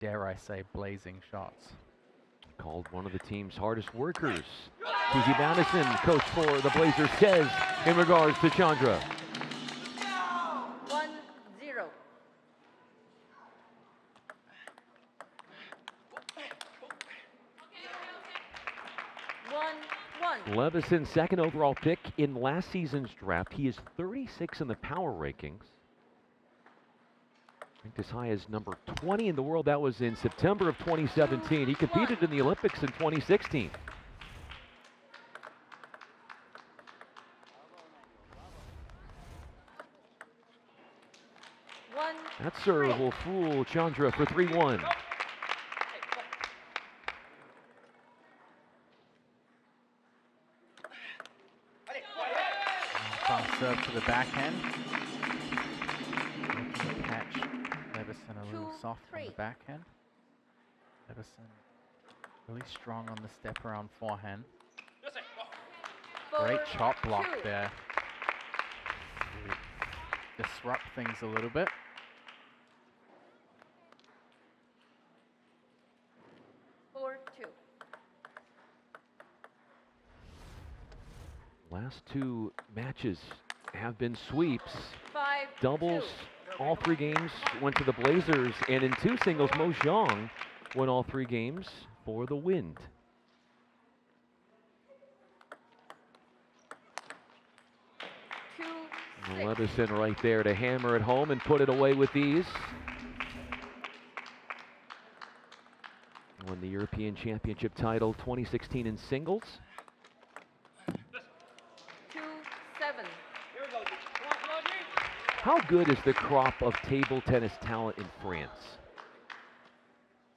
dare I say, blazing shots. Called one of the team's hardest workers. Susie Madison, coach for the Blazers, says in regards to Chandra. 1-0. Lebesson, second overall pick in last season's draft. He is 36 in the power rankings. Ranked as high as number 20 in the world. That was in September of 2017. He competed in the Olympics in 2016. That serve will fool Chandra for 3-1. Serve to the backhand. Catch Lebesson a little soft on the backhand. Lebesson really strong on the step around forehand. Great chop block there to disrupt things a little bit. Last two matches have been sweeps. Doubles, all three games went to the Blazers, and in two singles, Mo Zhang won all three games for the Wind. Lebesson right there to hammer it home and put it away with ease. Won the European Championship title 2016 in singles. 2-7. How good is the crop of table tennis talent in France?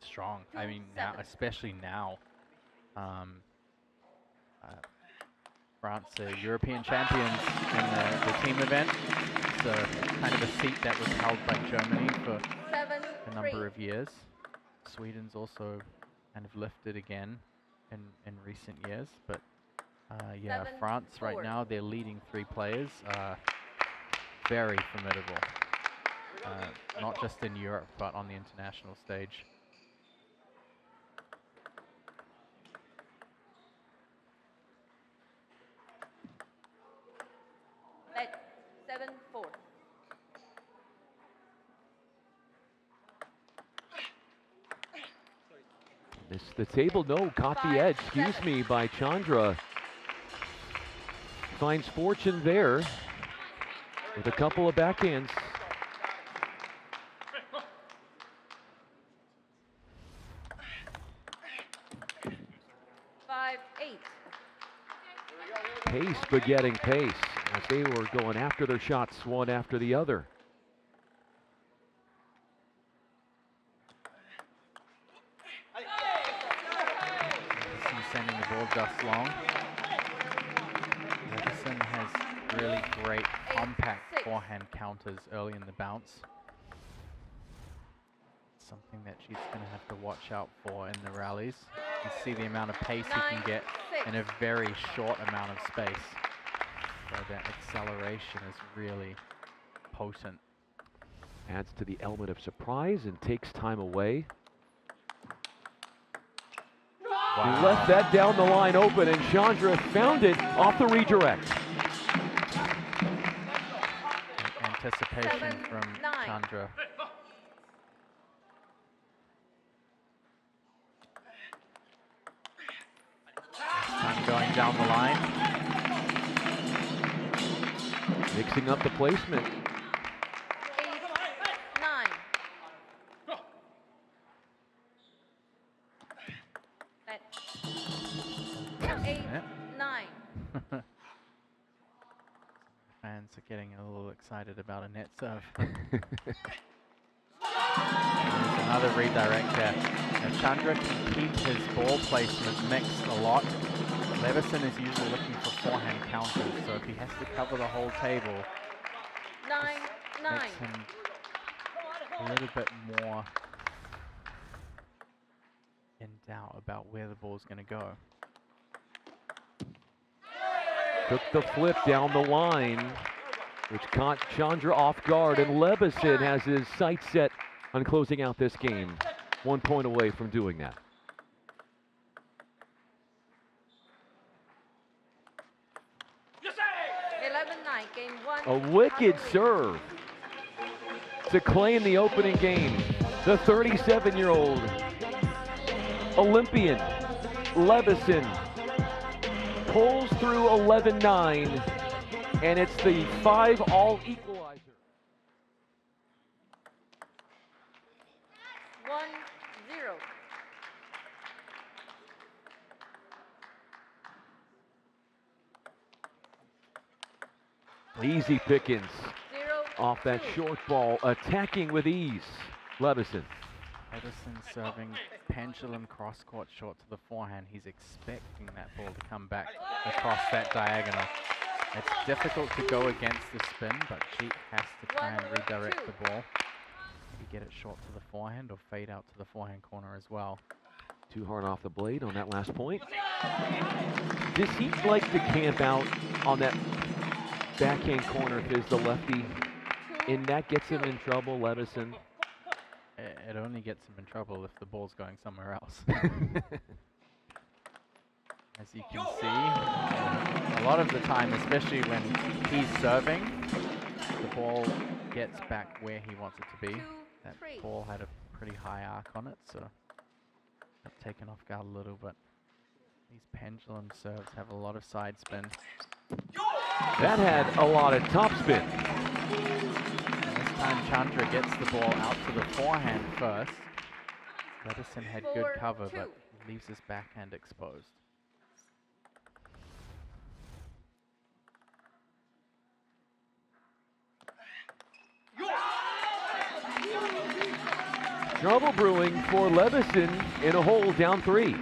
Strong. I mean, now, especially now. France are European champions in the team event. So kind of a seat that was held by Germany for a number of years. Sweden's also kind of lifted again in recent years. But yeah, France right now, their leading three players are very formidable. Not just in Europe, but on the international stage. At 7-4. Missed the table, no, caught the edge, excuse me, by Chandra. Finds fortune there with a couple of backhands. Pace begetting pace as they were going after their shots one after the other. Sending the ball just long. Lebesson has really great compact forehand counters early in the bounce. Something that she's going to have to watch out for in the rallies. You see the amount of pace he can get in a very short amount of space. So that acceleration is really potent. Adds to the element of surprise and takes time away. Wow. He left that down the line open, and Chandra found it off the redirect. Anticipation from Chandra. Time going down the line. Mixing up the placement. 8-9. Fans are getting a little excited about a net serve. Another redirect there. Now Chandra can keep his ball placement mixed a lot. Lebesson is usually looking for forehand counters, so if he has to cover the whole table, 9-9. makes him a little bit more in doubt about where the ball's going to go. Took the flip down the line, which caught Chandra off guard, and Lebesson has his sights set on closing out this game. 1 point away from doing that. 11-9, game 1. A wicked serve to claim the opening game. The 37-year-old Olympian Lebesson pulls through 11-9, and it's the 5-all equalizer. 1-0. Easy pickings 0-2. off that short ball, attacking with ease. Lebesson. Lebesson serving pendulum cross-court short to the forehand. He's expecting that ball to come back across that diagonal. It's difficult to go against the spin, but Jeet has to try and redirect the ball. Maybe get it short to the forehand or fade out to the forehand corner as well. Too hard off the blade on that last point. Does he like to camp out on that backhand corner if it's the lefty? And that gets him in trouble, Lebesson? It only gets him in trouble if the ball's going somewhere else. As you can see, a lot of the time, especially when he's serving, the ball gets back where he wants it to be. That ball had a pretty high arc on it, so got taken off guard a little bit. These pendulum serves have a lot of side spin. That had a lot of top spin. And this time Chandra gets the ball out to the forehand first. Lebesson had good cover, but leaves his backhand exposed. Trouble brewing for Lebesson in a hole down 3. 5-2.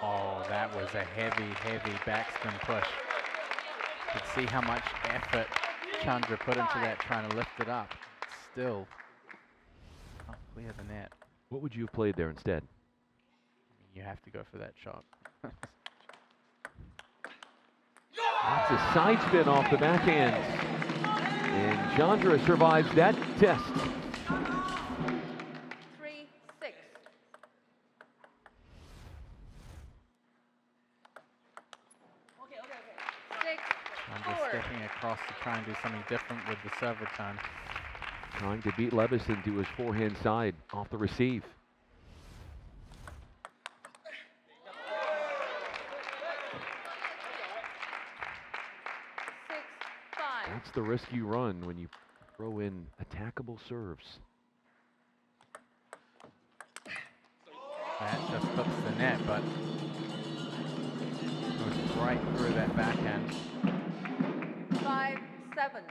Oh, that was a heavy, heavy backspin push. You could see how much effort Chandra put into that, trying to lift it up. Still can't clear the net. What would you have played there instead? You have to go for that shot. That's a side spin off the backhand. And Chandra survives that test. 3-6. Chandra stepping across to try and do something different with the serve return. Trying to beat Lebesson to his forehand side off the receive. That's the risk you run when you throw in attackable serves. That just hooks the net, but goes right through that backhand. 5-7.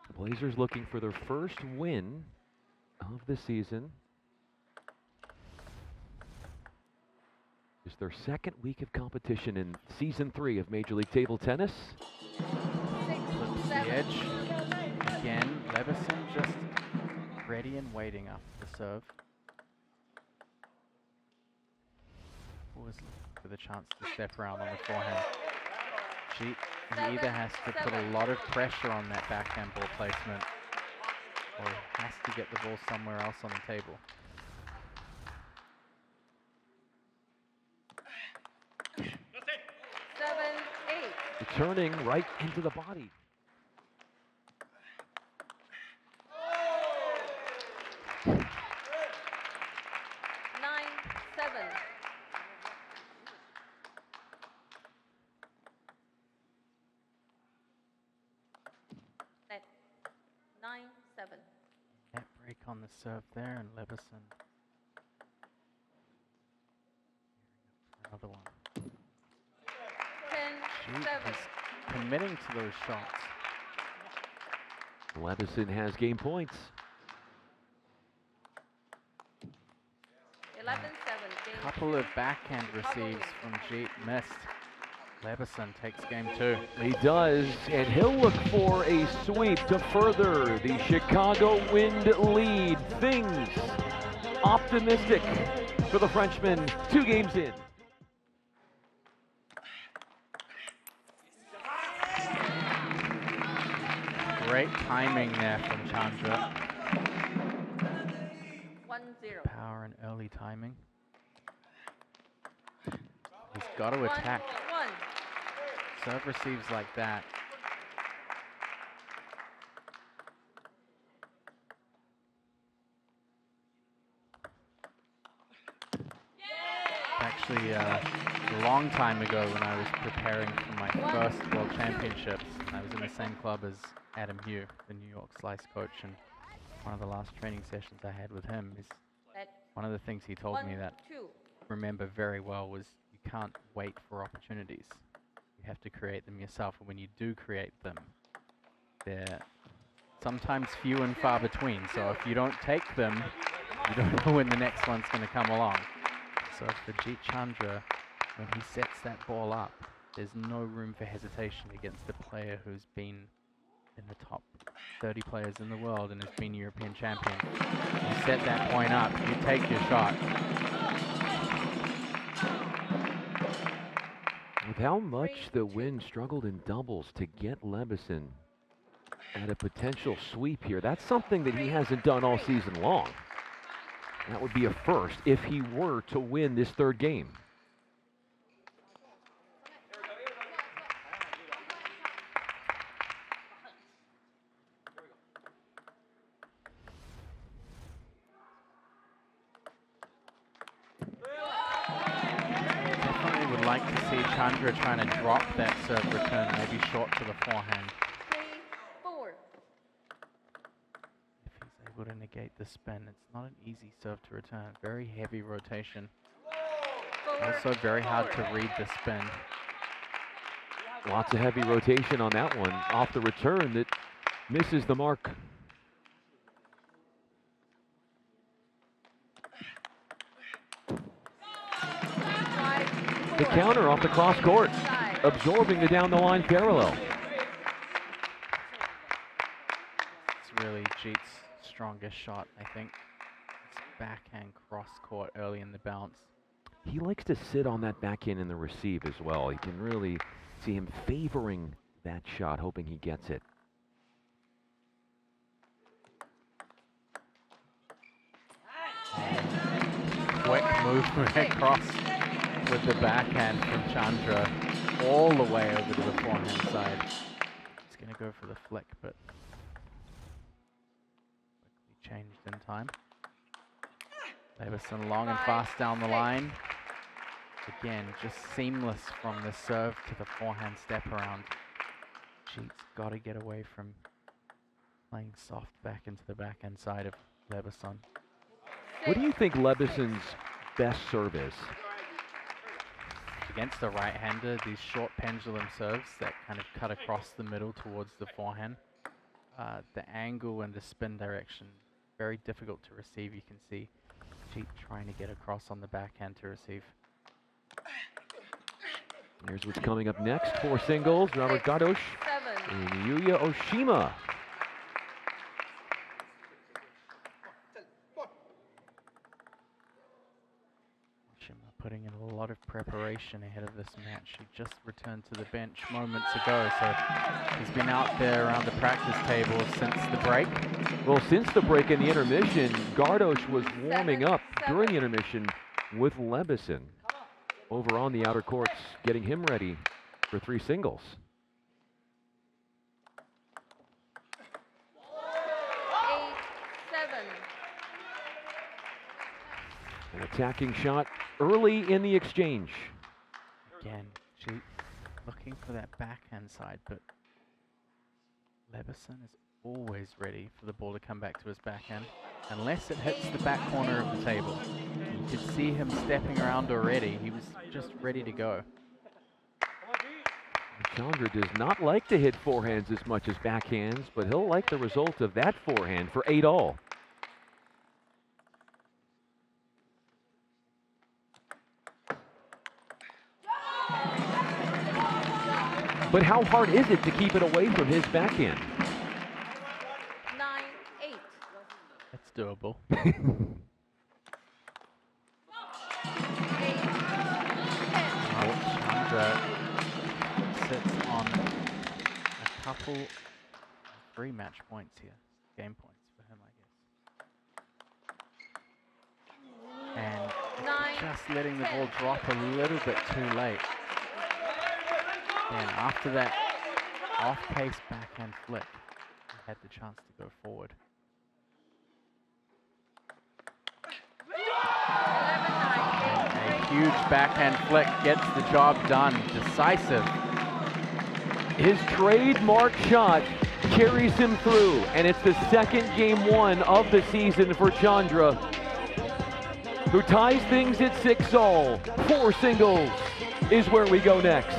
The Blazers looking for their first win of the season. It's their second week of competition in Season 3 of Major League Table Tennis. 6-7. The edge. Again, Lebesson just ready and waiting up the serve. Always looking for the chance to step around on the forehand. Jeet, he either has to put a lot of pressure on that backhand ball placement, or he has to get the ball somewhere else on the table. Turning right into the body. At 9-7. Net break on the serve there, and Lebesson. Another one. 10-7. Jeet is committing to those shots. Lebesson has game points. 11-7. Couple of backhand receives from Jeet missed. Lebesson takes game 2. He does, and he'll look for a sweep to further the Chicago Wind lead. Things optimistic for the Frenchman 2 games in. Great timing there from Chandra. 1-0. Power and early timing. He's got to attack. 1-1. Serve receives like that. Actually, a long time ago when I was preparing for my first World Championships, I was in the same club as Adam Hugh, the New York slice coach, and one of the last training sessions I had with him is one of the things he told me that remember very well was you can't wait for opportunities. You have to create them yourself, and when you do create them, they're sometimes few and far between. So if you don't take them, you don't know when the next one's going to come along. So for Jeet Chandra, when he sets that ball up, there's no room for hesitation against a player who's been in the top 30 players in the world and has been European champion. You set that point up, you take your shot. With how much the wind struggled in doubles to get Lebesson at a potential sweep here, that's something that he hasn't done all season long. That would be a first if he were to win this third game. Definitely would like to see Chandra trying to drop that serve return, maybe short to the forehand. 3-4. If he's able to negate the spin, it's not an easy serve to return. Very heavy rotation. Also very hard to read the spin. Lots of heavy rotation on that one. Off the return that misses the mark. The counter off the cross court, absorbing the down the line parallel. It's really Jeet's strongest shot, I think. It's backhand cross court early in the bounce. He likes to sit on that backhand in the receive as well. You can really see him favoring that shot, hoping he gets it. Quick movement across with the backhand from Chandra all the way over to the forehand side. He's going to go for the flick, but quickly changed in time. Lebesson long and fast down the line. Again, just seamless from the serve to the forehand step around. Jeet's got to get away from playing soft back into the backhand side of Lebesson. What do you think Lebesson's best serve is? Against the right-hander, these short pendulum serves that kind of cut across the middle towards the forehand. The angle and the spin direction, very difficult to receive. You can see Jeet trying to get across on the backhand to receive. Here's what's coming up next for singles. Robert Gadosh and Yuya Oshima. Oshima putting in a lot of preparation ahead of this match. He just returned to the bench moments ago, so he's been out there around the practice table since the break. Well, since the break in the intermission, Gardosh was warming up during the intermission with Lebesson over on the outer courts, getting him ready for three singles. An attacking shot early in the exchange. Again, Jeet looking for that backhand side, but Lebesson is always ready for the ball to come back to his backhand, unless it hits the back corner of the table. You could see him stepping around already. He was just ready to go. Chandra does not like to hit forehands as much as backhands, but he'll like the result of that forehand for 8-all. But how hard is it to keep it away from his backhand? 9-8. That's doable. Chandra sits on a couple 3 match points here. Game points for him, I guess. And just letting the ball drop a little bit too late. And after that off-pace backhand flick, he had the chance to go forward. A huge backhand flick gets the job done. Decisive. His trademark shot carries him through, and it's the second game 1 of the season for Chandra, who ties things at 6-all. 4 singles is where we go next.